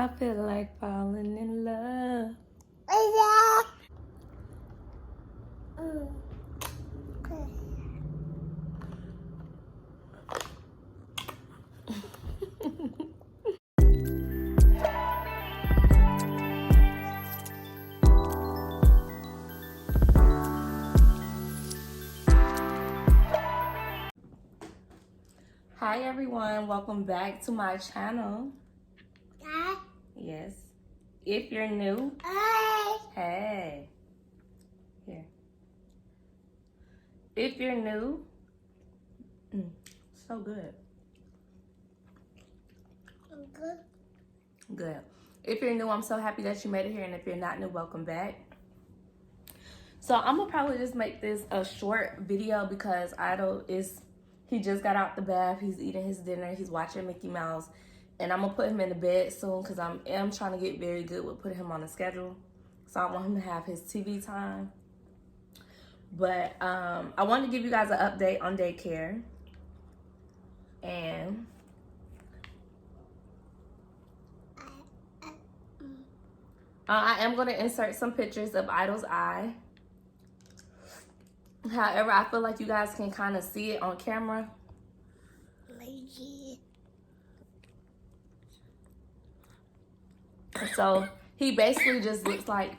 I feel like falling in love. Hi everyone, welcome back to my channel. Yes. If you're new, hey. Here. If you're new, so good. Good. If you're new, I'm so happy that you made it here, and if you're not new, welcome back. So I'm gonna probably just make this a short video because he just got out the bath, he's eating his dinner, he's watching Mickey Mouse, and I'm gonna put him in the bed soon because I am trying to get very good with putting him on a schedule. So I want him to have his TV time. But I wanted to give you guys an update on daycare. And I am going to insert some pictures of Idol's eye. However, I feel like you guys can kind of see it on camera. So he basically just looks like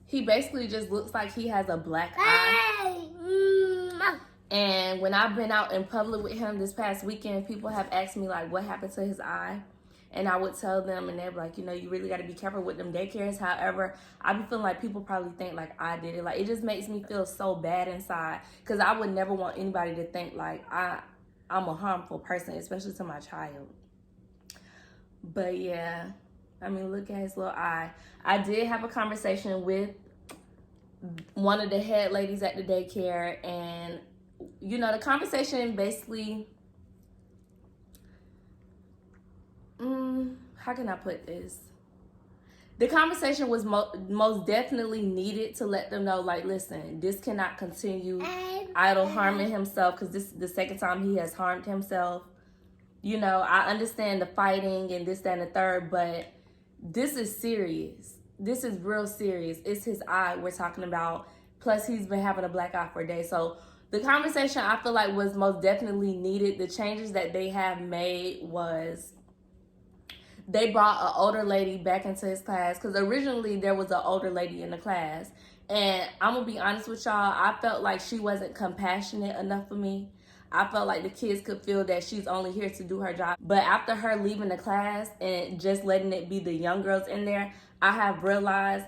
he basically just looks like he has a black eye. And when I've been out in public with him this past weekend, people have asked me like what happened to his eye. And I would tell them, and they're like, you know, you really got to be careful with them daycares. However, I be feeling like people probably think like I did it. Like, it just makes me feel so bad inside because I would never want anybody to think like I'm a harmful person, especially to my child. But yeah, I mean, look at his little eye. I did have a conversation with one of the head ladies at the daycare, and you know, the conversation basically, how can I put this? The conversation was most definitely needed to let them know, like, listen, this cannot continue. Idol harming himself, because this is the second time he has harmed himself. You know, I understand the fighting and this, that, and the third, but this is serious. This is real serious. It's his eye we're talking about. Plus, he's been having a black eye for a day. So the conversation, I feel like, was most definitely needed. The changes that they have made was they brought an older lady back into his class, because originally there was an older lady in the class. And I'm going to be honest with y'all, I felt like she wasn't compassionate enough for me. I felt like the kids could feel that she's only here to do her job. But after her leaving the class and just letting it be the young girls in there, I have realized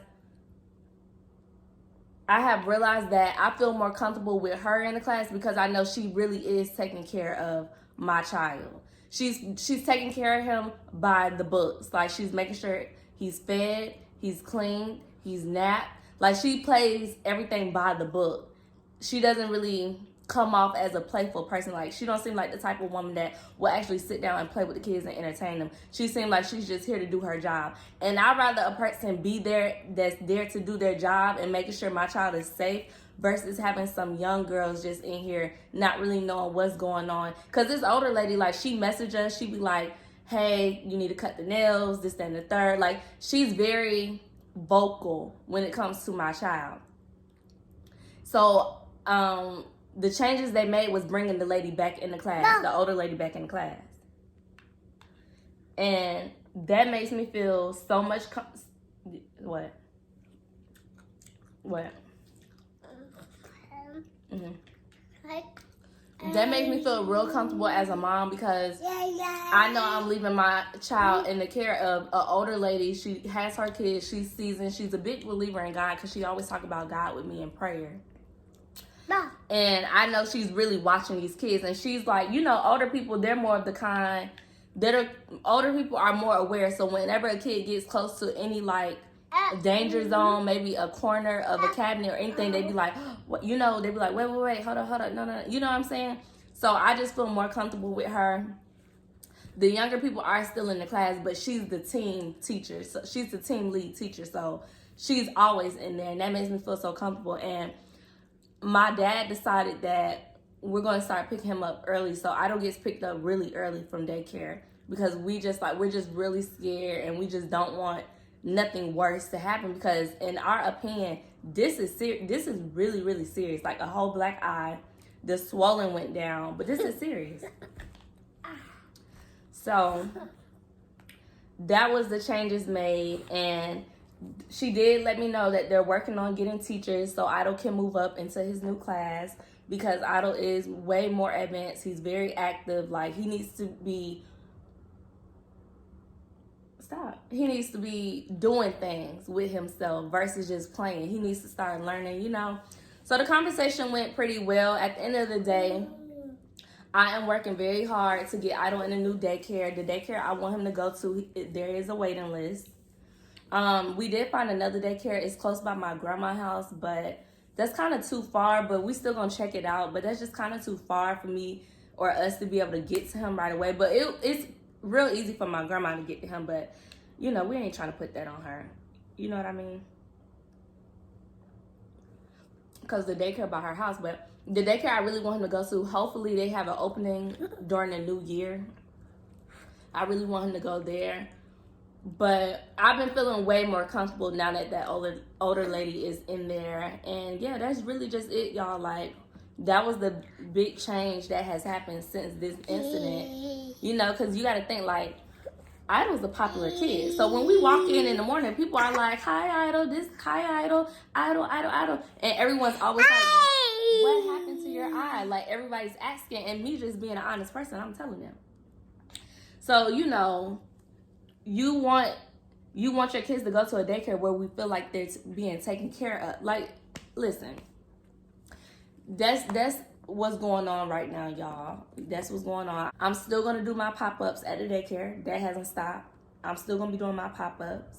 that I feel more comfortable with her in the class because I know she really is taking care of my child. She's taking care of him by the books. Like, she's making sure he's fed, he's clean, he's napped. Like, she plays everything by the book. She doesn't really come off as a playful person. Like, she don't seem like the type of woman that will actually sit down and play with the kids and entertain them. She seems like she's just here to do her job. And I'd rather a person be there that's there to do their job and making sure my child is safe versus having some young girls just in here not really knowing what's going on. Because this older lady, like, she messaged us, she be like, hey, you need to cut the nails, this, that, and the third. Like, she's very vocal when it comes to my child. So the changes they made was bringing the lady back in the class, the older lady back in the class. And that makes me feel so much what? That makes me feel real comfortable as a mom because I know I'm leaving my child in the care of an older lady. She has her kids, she's seasoned, she's a big believer in God because she always talk about God with me in prayer. And I know she's really watching these kids, and she's like, you know, older people, they're more of the kind older people are more aware. So whenever a kid gets close to any like danger zone, maybe a corner of a cabinet or anything, they be like, what, you know, they be like, wait, hold on, no, you know what I'm saying? So I just feel more comfortable with her. The younger people are still in the class, but she's the team teacher, so she's the team lead teacher, so she's always in there, and that makes me feel so comfortable. And my dad decided that we're going to start picking him up early, so Idol gets picked up really early from daycare, because we're just really scared, and we just don't want nothing worse to happen, because in our opinion, this is really, really serious. Like a whole black eye, the swelling went down, but this is serious. So that was the changes made, and she did let me know that they're working on getting teachers so Idol can move up into his new class, because Idol is way more advanced. He's very active. Like, he needs to be doing things with himself versus just playing. He needs to start learning, you know. So the conversation went pretty well. At the end of the day, I am working very hard to get Idol in a new daycare. The daycare I want him to go to, there is a waiting list. We did find another daycare. It's close by my grandma's house, but that's kind of too far, but we still gonna check it out. But that's just kind of too far for me or us to be able to get to him right away. But it's real easy for my grandma to get to him, but you know, we ain't trying to put that on her. You know what I mean? Because the daycare by her house, but the daycare I really want him to go to, hopefully they have an opening during the new year. I really want him to go there. But I've been feeling way more comfortable now that that older lady is in there. And yeah, that's really just it, y'all. Like, that was the big change that has happened since this incident. You know, because you got to think, like, Idol's a popular kid. So when we walk in the morning, people are like, hi, Idol, this, hi, Idol, Idol, Idol, Idol. And everyone's always like, what happened to your eye? Like, everybody's asking. And me just being an honest person, I'm telling them. So, you know, you want your kids to go to a daycare where we feel like they're being taken care of. Like, listen, that's what's going on right now, y'all. That's what's going on. I'm still gonna do my pop-ups at the daycare. That hasn't stopped. I'm still gonna be doing my pop-ups.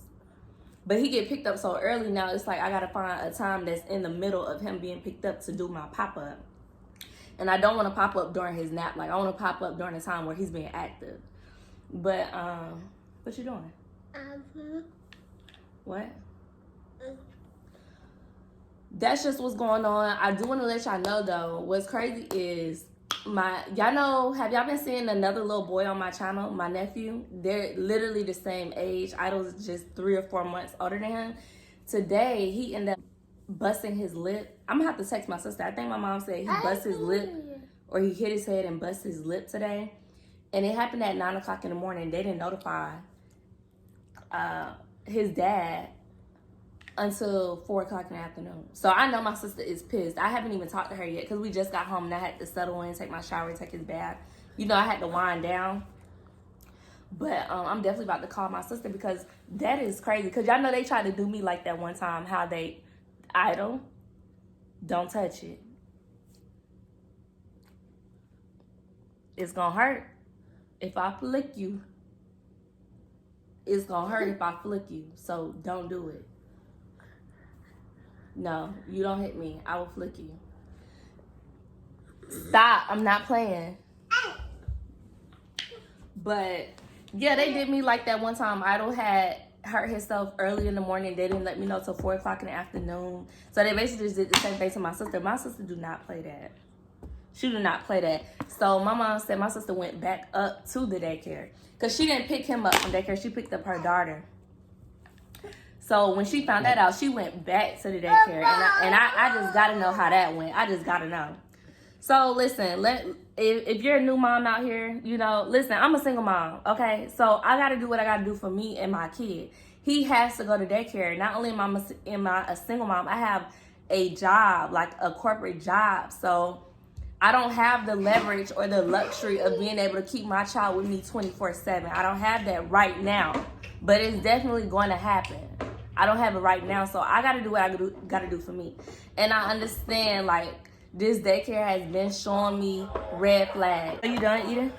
But he get picked up so early now, it's like I gotta find a time that's in the middle of him being picked up to do my pop-up. And I don't want to pop up during his nap. Like, I want to pop up during the time where he's being active. But what you doing? What? That's just what's going on. I do want to let y'all know, though, what's crazy is y'all know, have y'all been seeing another little boy on my channel, my nephew? They're literally the same age. Idol's just 3 or 4 months older than him. Today, he ended up busting his lip. I'm going to have to text my sister. I think my mom said he bust his lip, or he hit his head and bust his lip today. And it happened at 9 o'clock in the morning. They didn't notify his dad until 4 o'clock in the afternoon. So I know my sister is pissed. I haven't even talked to her yet because we just got home and I had to settle in, take my shower, take his bath. You know, I had to wind down. But I'm definitely about to call my sister because that is crazy. Because y'all know they tried to do me like that one time. How they, Idol, don't touch it. It's going to hurt if I flick you. It's going to hurt if I flick you. So don't do it. No, you don't hit me. I will flick you. Stop. I'm not playing. But yeah, they did me like that one time. Idol had hurt himself early in the morning. They didn't let me know till 4 o'clock in the afternoon. So they basically just did the same thing to my sister. My sister do not play that. She do not play that. So my mom said my sister went back up to the daycare. Because she didn't pick him up from daycare. She picked up her daughter. So when she found that out, she went back to the daycare. And I just got to know how that went. I just got to know. So listen, if you're a new mom out here, you know, listen, I'm a single mom, okay? So I got to do what I got to do for me and my kid. He has to go to daycare. Not only am I a single mom, I have a job, like a corporate job. So I don't have the leverage or the luxury of being able to keep my child with me 24/7. I don't have that right now, but it's definitely going to happen. I don't have it right now, so I got to do what I got to do for me. And I understand, like, this daycare has been showing me red flags. Are you done eating?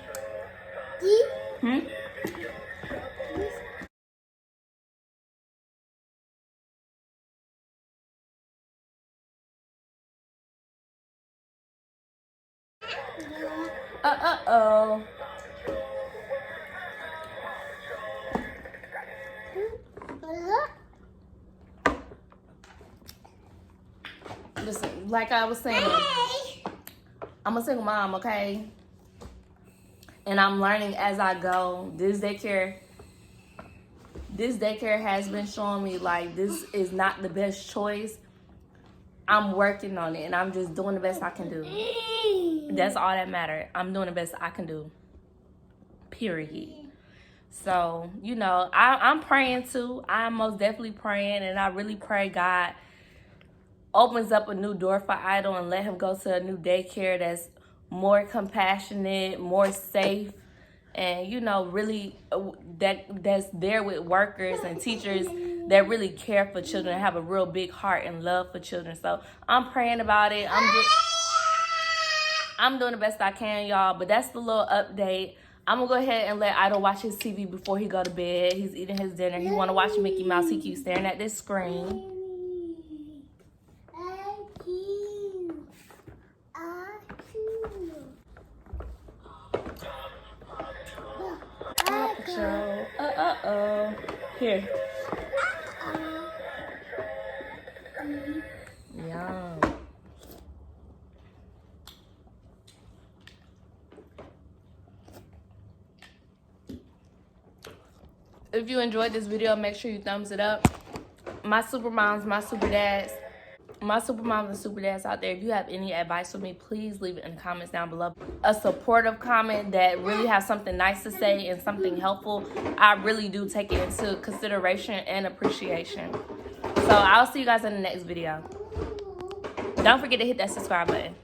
Uh-oh. Listen, like I was saying, I'm a single mom, okay? And I'm learning as I go. This daycare has been showing me like this is not the best choice. I'm working on it and I'm just doing the best I can do. That's all that matters. I'm doing the best I can do. Period. So, you know, I'm praying too. I'm most definitely praying, and I really pray God opens up a new door for Idol and let him go to a new daycare that's more compassionate, more safe, and, you know, really that's there with workers and teachers that really care for children, have a real big heart and love for children. So I'm praying about it. I'm doing the best I can, y'all. But that's the little update. I'm going to go ahead and let Idol watch his TV before he go to bed. He's eating his dinner. He want to watch Mickey Mouse. He keeps staring at this screen. Uh-oh. Here. Yum. If you enjoyed this video, make sure you thumbs it up. My super moms, my super dads and super dads out there, if you have any advice for me, please leave it in the comments down below. A supportive comment that really has something nice to say and something helpful, I really do take it into consideration and appreciation. So I'll see you guys in the next video. Don't forget to hit that subscribe button.